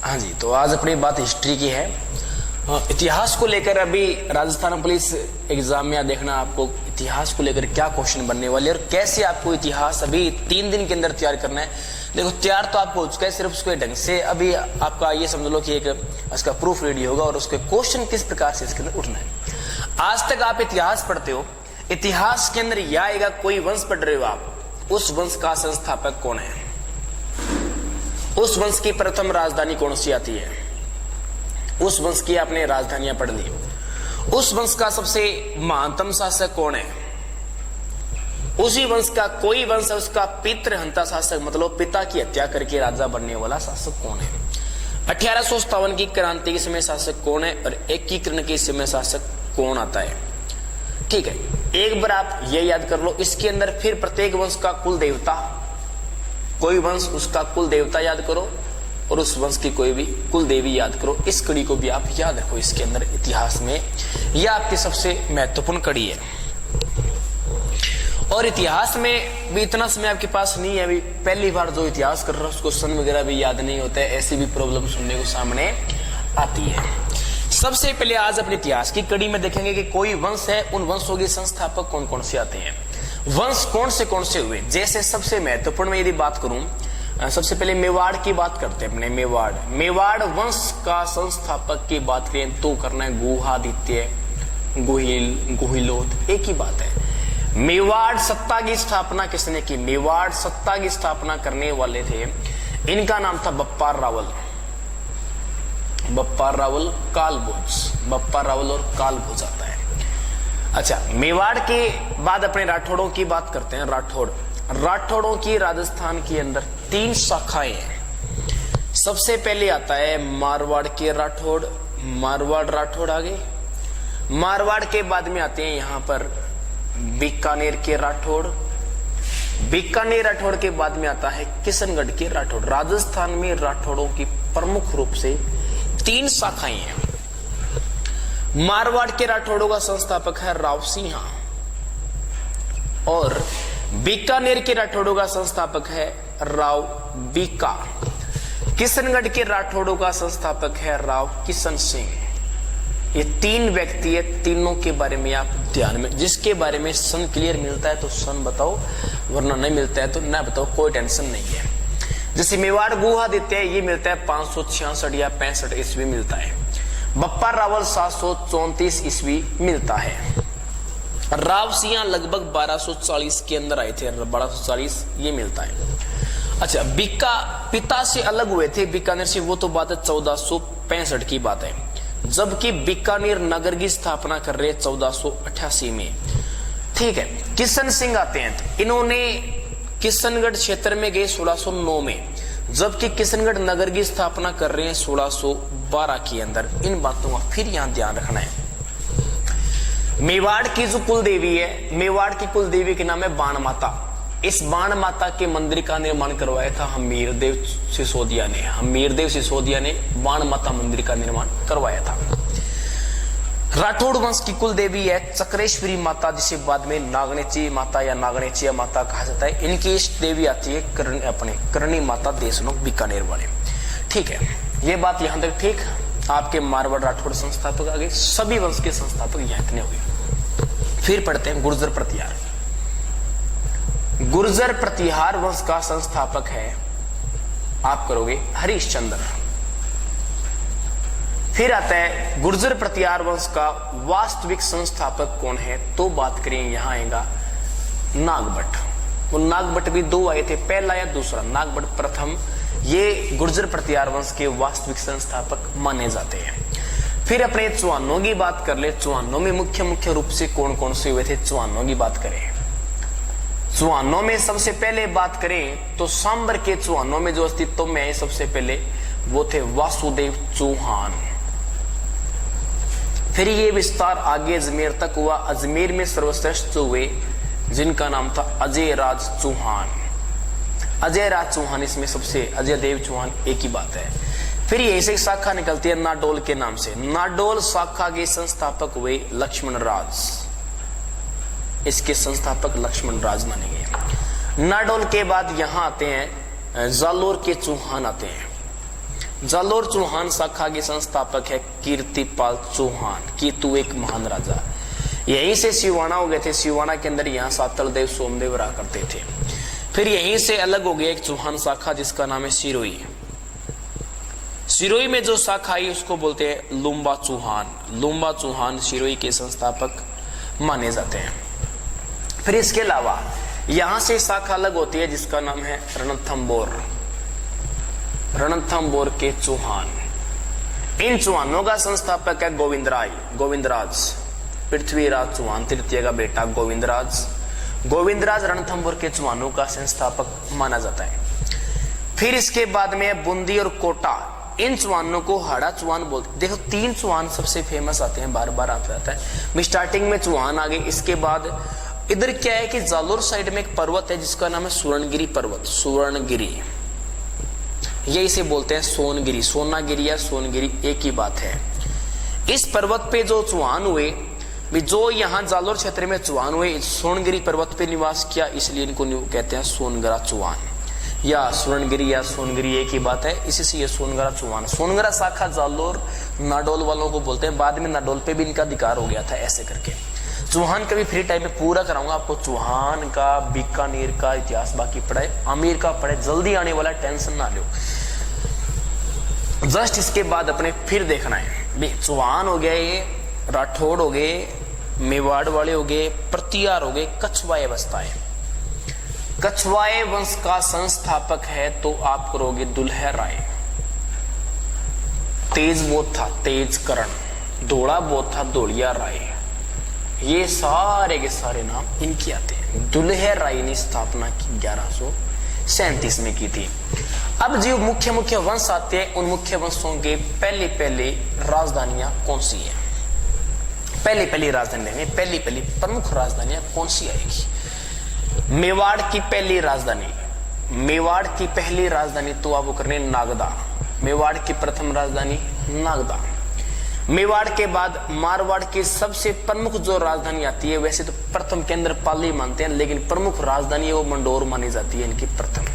हाँ जी, तो आज अपनी बात हिस्ट्री की है। इतिहास को लेकर अभी राजस्थान पुलिस एग्जाम में देखना आपको इतिहास को लेकर क्या क्वेश्चन बनने वाले और कैसे आपको इतिहास अभी 3 दिन के अंदर तैयार करना है। देखो तैयार तो आपको हो चुका है, सिर्फ उसको ढंग से अभी आपका ये समझ लो कि एक इसका प्रूफ रेडी होगा और उसके क्वेश्चन किस प्रकार से इसके अंदर उठना है। आज तक आप इतिहास पढ़ते हो, इतिहास के अंदर यह आएगा कोई वंश पढ़ रहे हो आप, उस वंश का संस्थापक कौन है, उस वंश की प्रथम राजधानी कौन सी आती है, उस वंश की आपने राजधानियां पढ़ ली, उस वंश का सबसे महानतम शासक कौन है, उसी वंश का कोई वंश है उसका पितृहंता शासक मतलब पिता की हत्या करके राजा बनने वाला शासक कौन है, 1857 की क्रांति के समय शासक कौन है और एकीकरण के समय शासक कौन आता है। ठीक है, एक बार आप ये याद कर लो। इसके अंदर फिर प्रत्येक वंश का कुल देवता, कोई वंश उसका कुल देवता याद करो और उस वंश की कोई भी कुल देवी याद करो। इस कड़ी को भी आप याद रखो इसके अंदर इतिहास में, यह आपकी सबसे महत्वपूर्ण कड़ी है। और इतिहास में भी इतना समय आपके पास नहीं है, अभी पहली बार जो इतिहास कर रहा है उसको सन वगैरह भी याद नहीं होता है, ऐसी भी प्रॉब्लम सुनने को सामने आती है। सबसे पहले आज अपने इतिहास की कड़ी में देखेंगे कि कोई वंश है, उन वंशों के संस्थापक कौन कौन से आते हैं, वंश कौन से हुए। जैसे सबसे महत्वपूर्ण मैं यदि बात करूं, सबसे पहले मेवाड़ की बात करते हैं अपने। मेवाड़ वंश का संस्थापक की बात करें तो करना है गुहादित्य, गुहिलोत, एक ही बात है। मेवाड़ सत्ता की स्थापना किसने की, मेवाड़ सत्ता की स्थापना करने वाले थे, इनका नाम था बप्पार रावल, बप्पा रावल और कालभोज आता है। अच्छा, मेवाड़ के बाद अपने राठौड़ों की बात करते हैं। राठौड़ों की राजस्थान के अंदर 3 शाखाएं हैं। सबसे पहले आता है मारवाड़ के राठौड़, मारवाड़ राठौड़ आगे। मारवाड़ के बाद में आते हैं यहां पर बीकानेर के राठौड़, बीकानेर राठौड़ के बाद में आता है किशनगढ़ के राठौड़। राजस्थान में राठौड़ों की प्रमुख रूप से 3 शाखाएं हैं। मारवाड़ के राठौड़ों का संस्थापक है राव सिंहा और बीकानेर के राठौड़ों का संस्थापक है राव बीका। किशनगढ़ के राठौड़ों का संस्थापक है राव किशन सिंह। ये 3 व्यक्ति है, तीनों के बारे में आप ध्यान में, जिसके बारे में सन क्लियर मिलता है तो सन बताओ, वरना नहीं मिलता है तो ना बताओ, कोई टेंशन नहीं है। जैसे मेवाड़ गुहादित्य ये मिलता है 566 या 65 ईस्वी मिलता है। बप्पा रावल 734 ईस्वी मिलता है। राव सिंह लगभग 1240 के अंदर आए थे, 1240 ये मिलता है। अच्छा, बीका पिता से अलग हुए थे बीकानेर से, वो तो बात है 1465 की बात है, जबकि बीकानेर नगर की स्थापना कर रहे 1488 में। ठीक है, किशन सिंह आते हैं तो इन्होंने किशनगढ़ क्षेत्र में गए 1609 में, जबकि किशनगढ़ नगर की स्थापना कर रहे हैं 1612 के अंदर। इन बातों का फिर यहां ध्यान रखना है। मेवाड़ की जो कुल देवी है, मेवाड़ की कुल देवी के नाम है बाण माता। इस बाण माता के मंदिर का निर्माण करवाया था हमीरदेव सिसोदिया ने। हमीरदेव सिसोदिया ने बाण माता मंदिर का निर्माण करवाया था। राठौड़ वंश की कुल देवी है चक्रेश्वरी माता, जिसे बाद में नागनेची माता या नागनेचिया माता कहा जाता है। इनकी इष्ट देवी आती है करणी माता देशनोक बीकानेर वाले। ठीक है, ये बात यहां तक ठीक। आपके मारवाड़ राठौड़ संस्थापक आ गए, सभी वंश के संस्थापक यहां इतने हुए। फिर पढ़ते हैं गुर्जर प्रतिहार। गुर्जर प्रतिहार वंश का संस्थापक है, आप करोगे हरिश्चंद्र। फिर आता है गुर्जर प्रतिहार वंश का वास्तविक संस्थापक कौन है, तो बात करें यहां आएगा नागभट्ट। वो नागभट्ट भी 2 आए थे, पहला या दूसरा, नागभट्ट प्रथम। ये गुर्जर प्रतिहार वंश के वास्तविक संस्थापक माने जाते हैं। फिर अपने चौहानों की बात कर ले। चौहानों में मुख्य रूप से कौन कौन से हुए थे, चौहानों की बात करें। चौहानों में सबसे पहले बात करें तो सांबर के चौहानों में जो अस्तित्व में है सबसे पहले वो थे वासुदेव चौहान। फिर ये विस्तार आगे अजमेर तक हुआ। अजमेर में सर्वश्रेष्ठ जो हुए जिनका नाम था अजय राज चौहान। अजय राज चौहान इसमें सबसे, अजय देव चौहान एक ही बात है। फिर यहीं से एक शाखा निकलती है नाडोल के नाम से। नाडोल शाखा के संस्थापक हुए लक्ष्मण राज। इसके संस्थापक लक्ष्मण राज माने गए। नाडोल के बाद यहां आते हैं जालोर के चौहान आते हैं। जालोर चौहान शाखा के संस्थापक है कीर्तिपाल चौहान, कीतु एक महान राजा। यहीं से सिवाना हो गए थे, सिवाना के अंदर यहाँ सातलदेव सोमदेव रहा करते थे। फिर यहीं से अलग हो गया एक चौहान शाखा जिसका नाम है सिरोही। सिरोही में जो शाखा आई उसको बोलते हैं लुम्बा चौहान। लुम्बा चौहान सिरोही के संस्थापक माने जाते हैं। फिर इसके अलावा यहां से शाखा अलग होती है जिसका नाम है रणथंबोर। रणथंबोर के चौहान, इन चौहानों का संस्थापक है गोविंदराज पृथ्वीराज चौहान तृतीय का बेटा गोविंदराज रणथंबोर के चौहानों का संस्थापक माना जाता है। फिर इसके बाद में बूंदी और कोटा, इन चौहानों को हाड़ा चौहान बोलते। देखो 3 चौहान सबसे फेमस आते हैं, बार बार आता रहता है। स्टार्टिंग में चौहान आ गए, इसके बाद इधर क्या है कि जालोर साइड में एक पर्वत है जिसका नाम है सुवर्णगिरी पर्वत। सुवर्णगिरी, ये इसे बोलते हैं सोनगिरी, सोनागिरी या सोनगिरी एक ही बात है। इस पर्वत पे जो चौहान हुए, जो यहाँ जालोर क्षेत्र में चौहान हुए, सोनगिरी पर्वत पे निवास किया, इसलिए इनको कहते हैं सोनगरा चौहान या सुवर्णगिरी या सोनगिरी एक ही बात है, इसी से ये सोनगरा चौहान। सोनगरा शाखा जालोर नाडोल वालों को बोलते हैं, बाद में नाडोल पे भी इनका अधिकार हो गया था। ऐसे करके चौहान का भी फ्री टाइम में पूरा कराऊंगा आपको, चौहान का, बीकानेर का इतिहास बाकी पढ़ाए, आमेर का पढ़े, जल्दी आने वाला, टेंशन ना लो। जस्ट इसके बाद अपने फिर देखना है, चौहान हो गए, ये राठौड़ हो गए, मेवाड़ वाले हो गए, प्रतिहार हो गए, कछवाए बसता है। कछवाए वंश का संस्थापक है तो आप करोगे दुल्हा राय। तेज बहुत था तेज करण, धोड़ा बहुत था धोलिया राय। ये सारे के सारे नाम इनके आते हैं। दुल्हा राय ने स्थापना की 1137 में की थी। अब जो मुख्य मुख्य वंश आते हैं, उन मुख्य वंशों के पहले राजधानियां कौन सी है? पहली राजधानी, पहली प्रमुख राजधानियां कौन सी आएगी? मेवाड़ की पहली राजधानी तो आप वो करने नागदा। मेवाड़ की प्रथम राजधानी नागदा। मेवाड़ के बाद मारवाड़ की सबसे प्रमुख जो राजधानी आती है, वैसे तो प्रथम के अंदर पाली मानते हैं, लेकिन प्रमुख राजधानी वो मंडोर मानी जाती है इनकी प्रथम।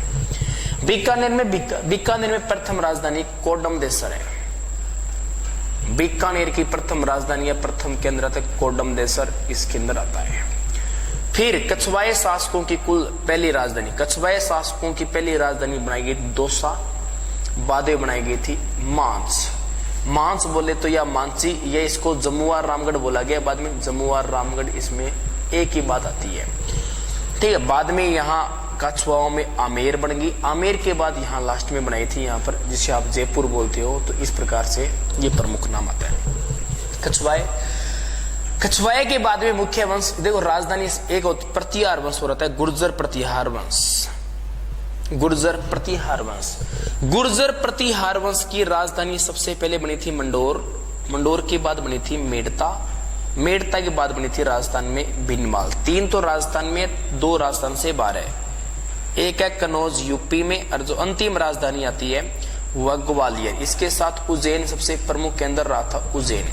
बीकानेर में प्रथम राजधानी कोडमदेसर है। बीकानेर की प्रथम राजधानी या प्रथम केंद्र तक कोडमदेसर इसके अंदर आता है। फिर कछवाए शासकों की पहली राजधानी बनाई गई दौसा, बाद में बनाई गई थी मांस बोले तो या मांसी, ये इसको जमुआर रामगढ़ बोला गया, बाद में जमुआर रामगढ़, इसमें एक ही बात आती है। ठीक है, बाद में यहाँ कछवाओं में आमेर बन गई। आमेर के बाद यहाँ लास्ट में बनाई थी यहाँ पर, जिसे आप जयपुर बोलते हो, तो इस प्रकार से ये प्रमुख नाम आता है कछवाए के बाद में मुख्य वंश देखो, राजधानी एक प्रतिहार वंश हो रहा है, गुर्जर प्रतिहार वंश की राजधानी सबसे पहले बनी थी मंडोर के बाद बनी थी मेड़ता के बाद बनी थी राजस्थान में भिनमाल। 3 तो राजस्थान में, 2 राजस्थान से बाहर है, एक है कनौज यूपी में, और जो अंतिम राजधानी आती है वह ग्वालियर। इसके साथ उज्जैन सबसे प्रमुख केंद्र रहा था, उज्जैन।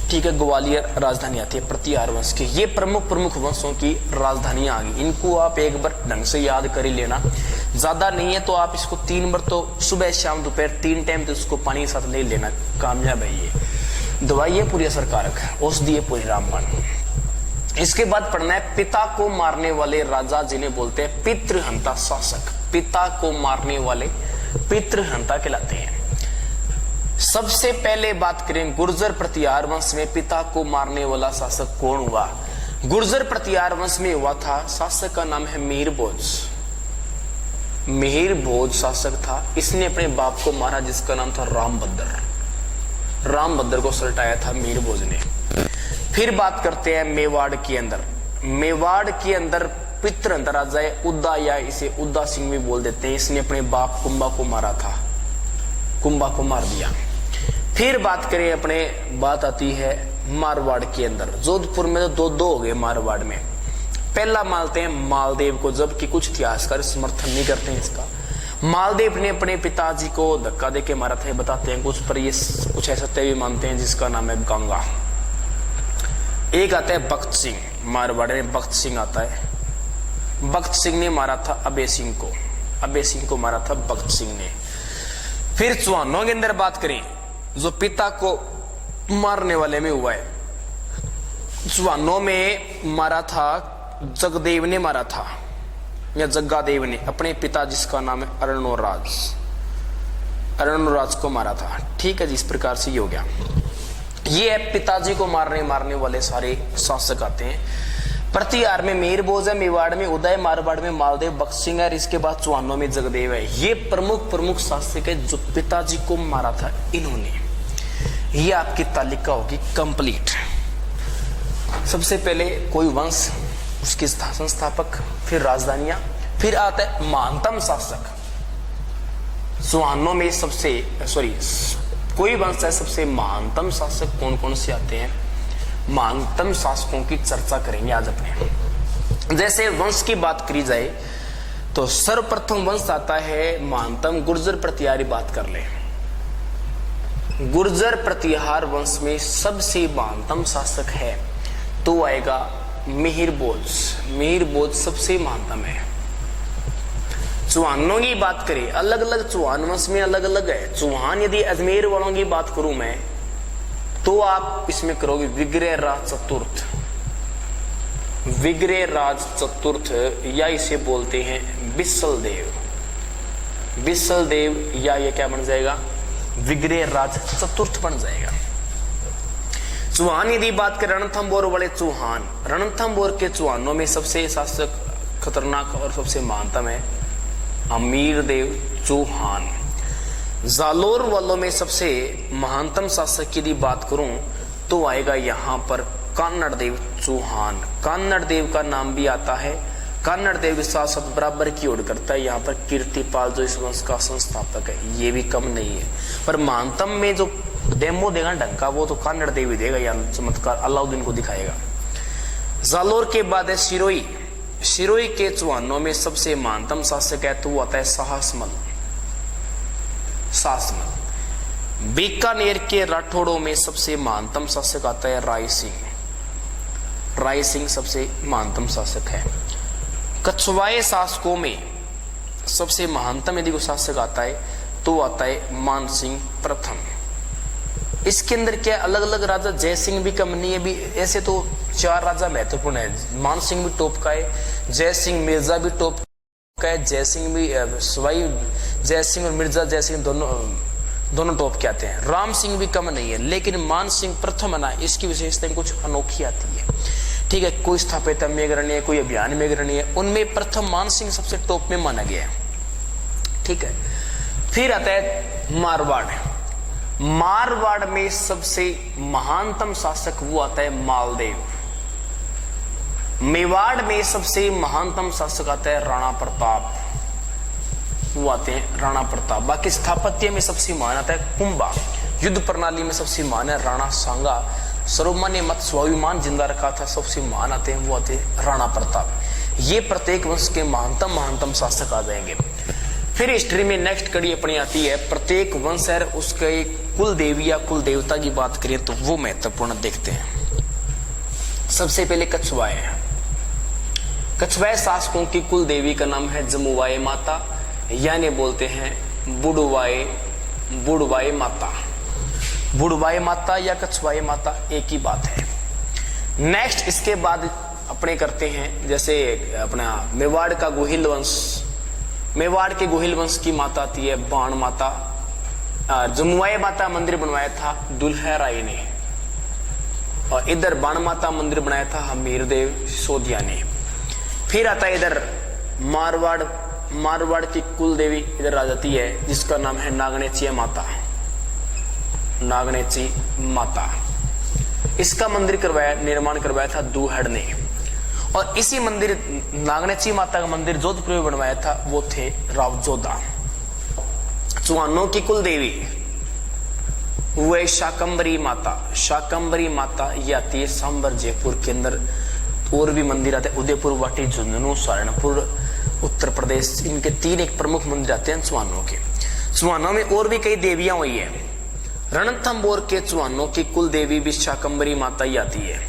ठीक है, ग्वालियर राजधानी आती है प्रतिहार वंश की। ये प्रमुख वंशों की राजधानियां आ गई। इनको आप एक बार ढंग से याद कर ही लेना, ज्यादा नहीं है तो आप इसको 3 बार तो सुबह शाम दोपहर 3 टाइम तो इसको पानी के साथ ले लेना, कामयाब है। ये दवाई है पूरी असरकारक, औषधि है पूरी रामबाण। इसके बाद पढ़ना है पिता को मारने वाले राजा, जिन्हें बोलते हैं पितृहंता शासक। पिता को मारने वाले पितृहंता कहलाते हैं। सबसे पहले बात करें गुर्जर प्रतिहार वंश में पिता को मारने वाला शासक कौन हुआ? गुर्जर प्रतिहार वंश में हुआ था, शासक का नाम है मिहिर भोज शासक था। इसने अपने बाप को मारा जिसका नाम था रामभद्र को सल्टाया था मिहिर भोज ने। फिर बात करते हैं मेवाड़ के अंदर पितृहंता राजा है उद्दा, या इसे उद्दा सिंह भी बोल देते हैं। इसने अपने बाप कुंभा को मारा था, कुंभा को मार दिया। फिर बात आती है मारवाड़ के अंदर। जोधपुर में तो 2 हो गए मारवाड़ में। पहला मानते हैं मालदेव को, जबकि कुछ इतिहासकार समर्थन नहीं करते हैं इसका। मालदेव ने अपने पिताजी को धक्का देके मारा था, बताते हैं कुछ, पर ये कुछ ऐसा भी मानते हैं जिसका नाम है गंगा। एक आता है बख्त सिंह, मारवाड़ में बख्त सिंह आता है। बख्त सिंह ने मारा था अबे सिंह को मारा था बख्त सिंह ने। फिर चौहानों के अंदर बात करें, जो पिता को मारने वाले में हुआ है, चौहानों में मारा था जगदेव ने, मारा था या जग्गादेव ने अपने पिता जिसका नाम है अरणोराज को मारा था। ठीक है जी, इस प्रकार से ये हो गया। ये है पिताजी को मारने वाले सारे शासक आते हैं। प्रतिहार में मेहरभोज है, मेवाड़ में उदय, मारवाड़ में मालदेव, बक्सिंग है, इसके बाद चौहानों में जगदेव है। ये प्रमुख शासक है जो पिताजी को मारा था इन्होंने। ये आपकी तालिका होगी कंप्लीट। सबसे पहले कोई वंश, उसके संस्थापक, फिर राजधानियां, फिर आता है महानतम शासक। चौहानों में कोई वंश है सबसे महानतम शासक कौन कौन से आते हैं, महानतम शासकों की चर्चा करेंगे आज अपने। जैसे वंश की बात करी जाए तो सर्वप्रथम वंश आता है महानतम गुर्जर प्रतिहारी। बात कर ले, गुर्जर प्रतिहार वंश में सबसे महानतम शासक है तो आएगा मिहिरभोज सबसे महानतम है। चौहानों की बात करें, अलग अलग चौहान वंश में अलग अलग है। चौहान यदि अजमेर वालों की बात करूं मैं तो आप इसमें करोगे विग्रह राज चतुर्थ, या इसे बोलते हैं बिसल देव, या ये क्या बन जाएगा, विग्रह राज चतुर्थ बन जाएगा। चौहान यदि बात करें रणथंभौर वाले चौहान, रणथंभौर के चौहानों में सबसे शासक खतरनाक और सबसे महानतम है अमीरदेव चौहान। जालोर वालों में सबसे महानतम शासक की यदि बात करूं तो आएगा यहां पर कान्नड़ देव चौहान। कान्नड़ देव का नाम भी आता है, कान्नड़ देव के साथ साथ बराबर की ओर करता है यहाँ पर कीर्तिपाल जो इस वंश का संस्थापक है, ये भी कम नहीं है। पर महानतम में जो डेमो देगा ढंग का वो तो कान्नड़ देव ही देगा, या चमत्कार अलाउद्दीन को दिखाएगा। जालोर के बाद है सिरोही के चौहानों में सबसे महानतम शासक है तो वो आता है सासमल। बीकानेर के राठौड़ों में सबसे महानतम शासक आता है राय सिंह सबसे महानतम शासक है। कछवाए शासकों में सबसे महानतम यदि कोई शासक आता है तो आता है मानसिंह प्रथम। इसके अंदर क्या अलग अलग राजा, जय सिंह भी कम नहीं है, भी ऐसे तो 4 राजा महत्वपूर्ण है। मान सिंह भी टॉप का है, जय सिंह मिर्जा भी टॉप का है, जय सिंह भी सवाई जय सिंह और मिर्जा जय सिंह दोनों टॉप के आते हैं। राम सिंह भी कम नहीं है, लेकिन मान सिंह प्रथम है ना, इसकी विशेषताएं कुछ अनोखी आती है। ठीक है, कोई स्थापित मेघरणी है, कोई अभियान मेघरणी है, उनमें प्रथम मान सिंह सबसे टॉप में माना गया है। ठीक है, फिर आता है मारवाड़ में सबसे महानतम शासक वो आता है मालदेव। मेवाड़ में सबसे महानतम शासक आता है राणा प्रताप, वो आते हैं राणा प्रताप। बाकी स्थापत्य में सबसे महान आता है कुंभा। युद्ध प्रणाली में सबसे महान है राणा सांगा। सर्वमान्य मत स्वाभिमान जिंदा रखा था, सबसे महान आते हैं वो आते हैं राणा प्रताप। ये प्रत्येक वंश के महानतम शासक आ जाएंगे। फिर हिस्ट्री में नेक्स्ट कड़ी अपनी आती है, प्रत्येक वंश है उसके कुल देवी या कुल देवता की बात करें तो वो महत्वपूर्ण देखते हैं। सबसे पहले कछवाए शासकों की कुल देवी का नाम है जमुवाए माता, यानी बोलते हैं बुढ़वाए माता या कछवाए माता एक ही बात है। नेक्स्ट इसके बाद अपने करते हैं जैसे अपना मेवाड़ का गोहिल वंश। मेवाड़ के गोहिल वंश की माता आती है बाण माता। जमुवाए माता मंदिर बनवाया था दुल्हा राय ने, और इधर बाण माता मंदिर बनाया था हमीरदेव सिसोदिया ने। फिर आता है इधर मारवाड़ की कुल देवी इधर आ जाती है जिसका नाम है नागनेची माता। इसका निर्माण करवाया था दूहड़ ने, और इसी मंदिर नागनेची माता का मंदिर जोधपुर में बनवाया था वो थे राव जोधा। चौहानों की कुल देवी वो है शाकंभरी माता ये आती है सांबर जयपुर के अंदर। और भी मंदिर आते हैं उदयपुर, वाटी, झुंझुनू, सहारनपुर, उत्तर प्रदेश। इनके 3 एक प्रमुख मंदिर आते हैं चौहानों के। चौहानों में और भी कई देवियां हुई है। रणथंभौर के चौहानों की कुल देवी भी शाकंभरी माता ही आती है,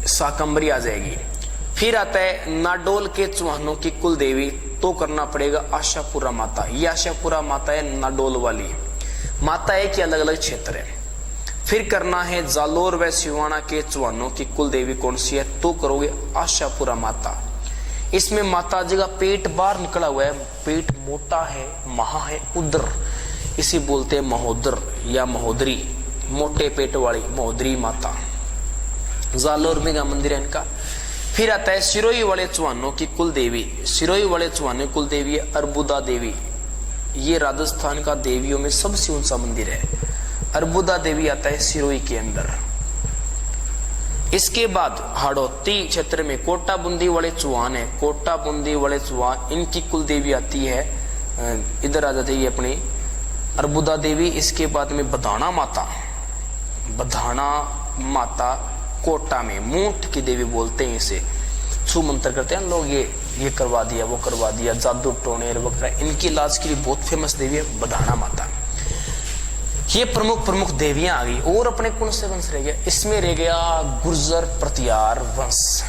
शाकंभरी आ जाएगी। फिर आता है नाडोल के चौहानों की कुल देवी, तो करना पड़ेगा आशापुरा माता। ये आशापुरा माता है नाडोल वाली माता है कि अलग अलग क्षेत्र है। फिर करना है जालोर व सिवाना के चौहानों की कुल देवी कौन सी है, तो करोगे आशापुरा माता। इसमें माता जी का पेट बाहर निकला हुआ है, पेट मोटा है, महा है, उदर, इसी बोलते हैं महोदर या महोदरी, मोटे पेट वाली महोदरी माता। जालोर में का मंदिर है इनका। फिर आता है सिरोही वाले चौहानों की कुल देवी, सिरोही वाले चौहानों कुल देवी है अर्बुदा देवी। ये राजस्थान का देवियों में सबसे ऊंचा मंदिर है, अर्बुदा देवी आता है सिरोही के अंदर। इसके बाद हाड़ौती क्षेत्र में कोटा बूंदी वाले चौहान है, कोटा बूंदी वाले चौहान, इनकी कुल देवी आती है, इधर आ जाती है अपनी अर्बुदा देवी। इसके बाद में बधाना माता, बधाना माता कोटा में, मूठ की देवी बोलते हैं इसे, छू मंत्र करते हैं लोग, ये करवा दिया, वो करवा दिया, जादू टोनेर वगैरह, इनकी इलाज के लिए बहुत फेमस देवी है बधाना माता। ये प्रमुख देवियां आ गई। और अपने कौन से वंश रह गया, इसमें रह गया गुर्जर प्रतिहार वंश।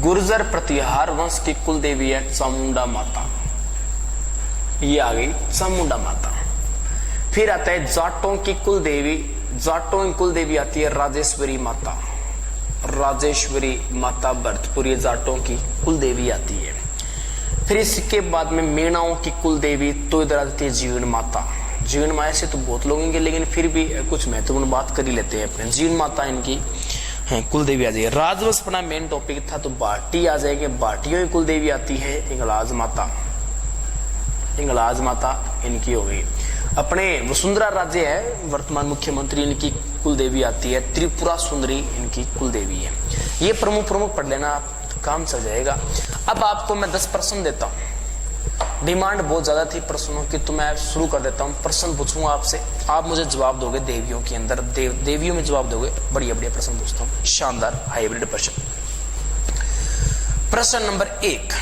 गुर्जर प्रतिहार वंश की कुल देवी है चामुंडा माता, ये आ गई चामुंडा माता। फिर आता है जाटों की कुल देवी, जाटों की कुल देवी आती है राजेश्वरी माता, राजेश्वरी माता भरतपुरी जाटों की कुल देवी आती है। फिर इसके बाद में मीणाओं की कुल देवी, तो इधर आती है जीवन माता। जीवन माता से तो बहुत लोग होंगे, लेकिन फिर भी कुछ महत्वपूर्ण बात कर ही लेते हैं अपने। जीवन माता इनकी है कुल देवी आ जाएगी। राजवंश अपना मेन टॉपिक था, तो बाटी आ जाएंगे, बाटियों की कुल देवी आती है इंगलाज माता, इंगलाज माता इनकी हो गई। अपने वसुंधरा राज्य है वर्तमान मुख्यमंत्री, इनकी कुल देवी आती है त्रिपुरा सुंदरी, इनकी कुल देवी है। ये प्रमुख पढ़ लेना, तो काम चल जाएगा। अब आपको मैं 10 प्रश्न देता हूँ, डिमांड बहुत ज्यादा थी प्रश्नों की, तो मैं शुरू कर देता हूँ। प्रश्न पूछूंगा आपसे, आप मुझे जवाब दोगे देवियों के अंदर, देवियों में जवाब दोगे। बढ़िया प्रश्न पूछता हूँ, शानदार हाइब्रिड प्रश्न। प्रश्न नंबर 1,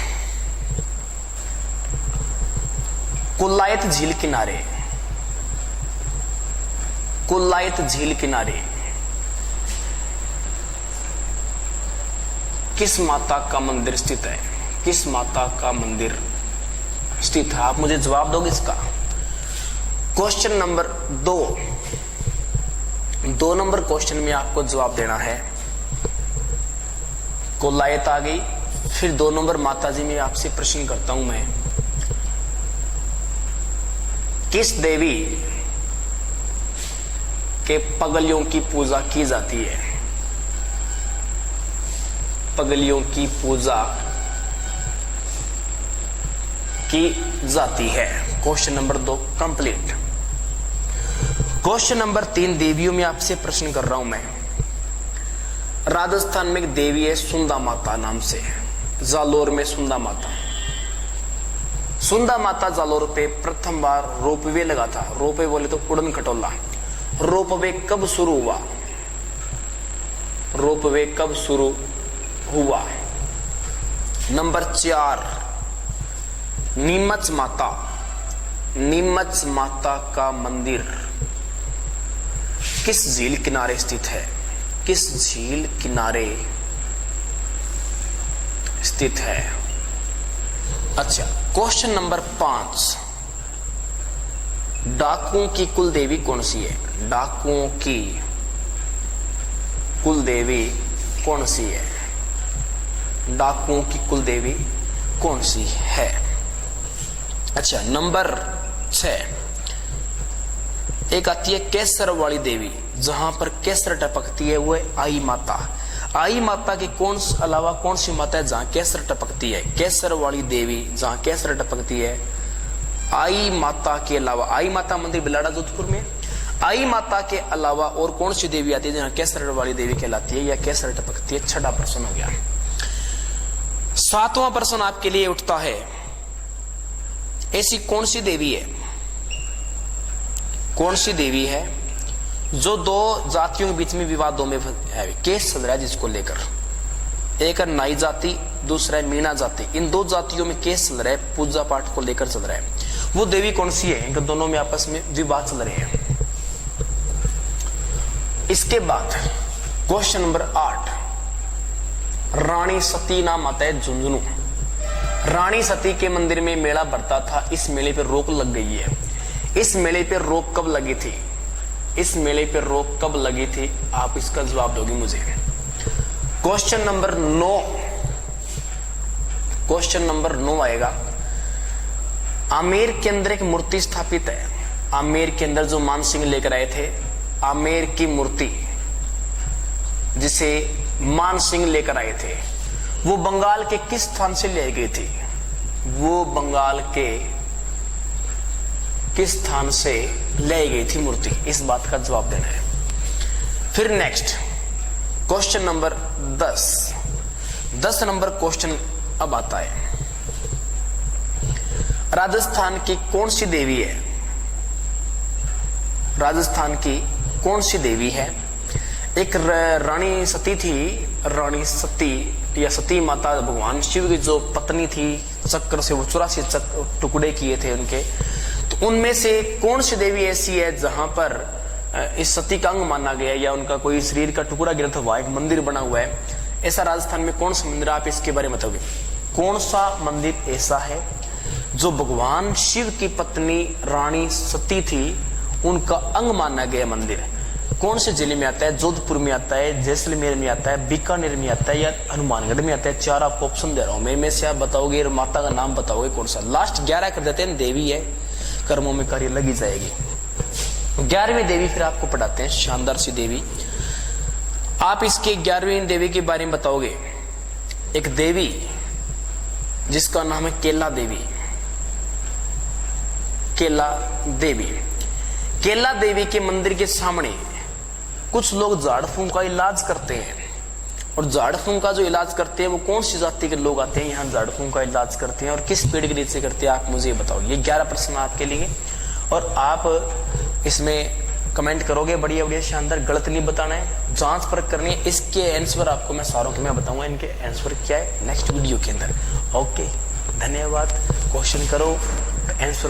कोलायत झील किनारे, कोलायत झील किनारे किस माता का मंदिर स्थित है, किस माता का मंदिर स्थित है? आप मुझे जवाब दोगे इसका। क्वेश्चन नंबर 2 नंबर क्वेश्चन में आपको जवाब देना है। कोलायत आ गई। फिर 2 नंबर माता जी में आपसे प्रश्न करता हूं मैं, किस देवी के पगलियों की पूजा की जाती है, पगलियों की पूजा की जाती है। Question number 2 complete. Question number 3 देवियों में आपसे प्रश्न कर रहा हूं मैं। राजस्थान में एक देवी है सुंदा माता नाम से, जालोर में सुंदा माता। सुंदा माता जालोर पे प्रथम बार रोपवे लगा था, रोपवे बोले तो उड़न खटोला। रोपवे कब शुरू हुआ, रोपवे कब शुरू हुआ? नंबर 4, नीमच माता, नीमच माता का मंदिर किस झील किनारे स्थित है, किस झील किनारे स्थित है? अच्छा, क्वेश्चन नंबर 5, डाकुओं की कुल देवी कौन सी है, डाकुओं की कुल देवी कौन सी है, डाकुओं की कुल देवी कौन सी है? अच्छा, नंबर 6, एक आती है केसर वाली देवी, जहां पर केसर टपकती है, वो है आई माता। आई माता के अलावा कौन सी माता है जहां केसर टपकती है? केसर वाली देवी जहां केसर टपकती है, आई माता के अलावा, आई माता मंदिर बिलाड़ा जोधपुर में। आई माता के अलावा और कौन सी देवी आती है जहां केसर वाली देवी कहलाती है या केसर टपकती है? 6वां प्रश्न हो गया। 7वां प्रश्न आपके लिए उठता है, ऐसी कौन सी देवी है, कौन सी देवी है जो 2 जातियों के बीच में विवादों में है, केस चल रहा है जिसको लेकर? एक है नाई जाति, दूसरा है मीणा जाति। इन 2 जातियों में केस चल रहा है, पूजा पाठ को लेकर चल रहा है। वो देवी कौन सी है? इनके दोनों में आपस में विवाद चल रहे हैं। इसके बाद क्वेश्चन नंबर 8, रानी सती नाम आता है झुंझुनू। रानी सती के मंदिर में मेला बढ़ता था, इस मेले पर रोक लग गई है। इस मेले पर रोक कब लगी थी? इस मेले पर रोक कब लगी थी? आप इसका जवाब दोगे मुझे। क्वेश्चन नंबर 9, क्वेश्चन नंबर 9 आएगा, आमेर के अंदर एक मूर्ति स्थापित है। आमेर के अंदर जो मान सिंह लेकर आए थे, आमेर की मूर्ति जिसे मान सिंह लेकर आए थे, वो बंगाल के किस स्थान से ले गई थी? वो बंगाल के किस स्थान से ले गई थी मूर्ति? इस बात का जवाब देना है। फिर next question number 10 number question अब आता है, राजस्थान की कौन सी देवी है? राजस्थान की कौन सी देवी है? एक रानी सती थी, रानी सती या सती माता भगवान शिव की जो पत्नी थी, चक्र से वो 84 टुकड़े किए थे उनके, तो उनमें से कौन सी देवी ऐसी है जहां पर इस सती का अंग माना गया या उनका कोई शरीर का टुकड़ा गिरा था, वहां एक मंदिर बना हुआ है? ऐसा राजस्थान में कौन सा मंदिर, आप इसके बारे में बताओगे? कौन सा मंदिर ऐसा है जो भगवान शिव की पत्नी रानी सती थी, उनका अंग माना गया मंदिर? कौन से जिले में आता है? जोधपुर में आता है, जैसलमेर में आता है, बीकानेर में आता है या हनुमानगढ़ में आता है? 4 आपको ऑप्शन दे रहा हूं, मेरे में से आप बताओगे और माता का नाम बताओगे कौन सा। लास्ट 11 कर देते हैं, देवी है, कर्मों में कार्य लगी जाएगी। 11वीं देवी फिर आपको पढ़ाते हैं, शानदार सी देवी। आप इसके 11वीं देवी के बारे में बताओगे। एक देवी जिसका नाम है केला देवी। केला देवी, केला देवी के मंदिर के सामने कुछ लोग झाड़ फूंक का इलाज करते हैं, और झाड़ फूंक का जो इलाज करते हैं वो कौन सी जाति के लोग आते हैं यहाँ झाड़ फूंक का इलाज करते हैं, और किस पेड़ के नीचे करते हैं? आप मुझे बताओ। ये 11 प्रश्न आपके लिए, और आप इसमें कमेंट करोगे बढ़िया बढ़िया शानदार, गलत नहीं बताना है, जांच परख करनी है। इसके आंसर आपको मैं सारों के मैं बताऊंगा इनके आंसर क्या है नेक्स्ट वीडियो के अंदर। ओके, धन्यवाद। क्वेश्चन करो, आंसर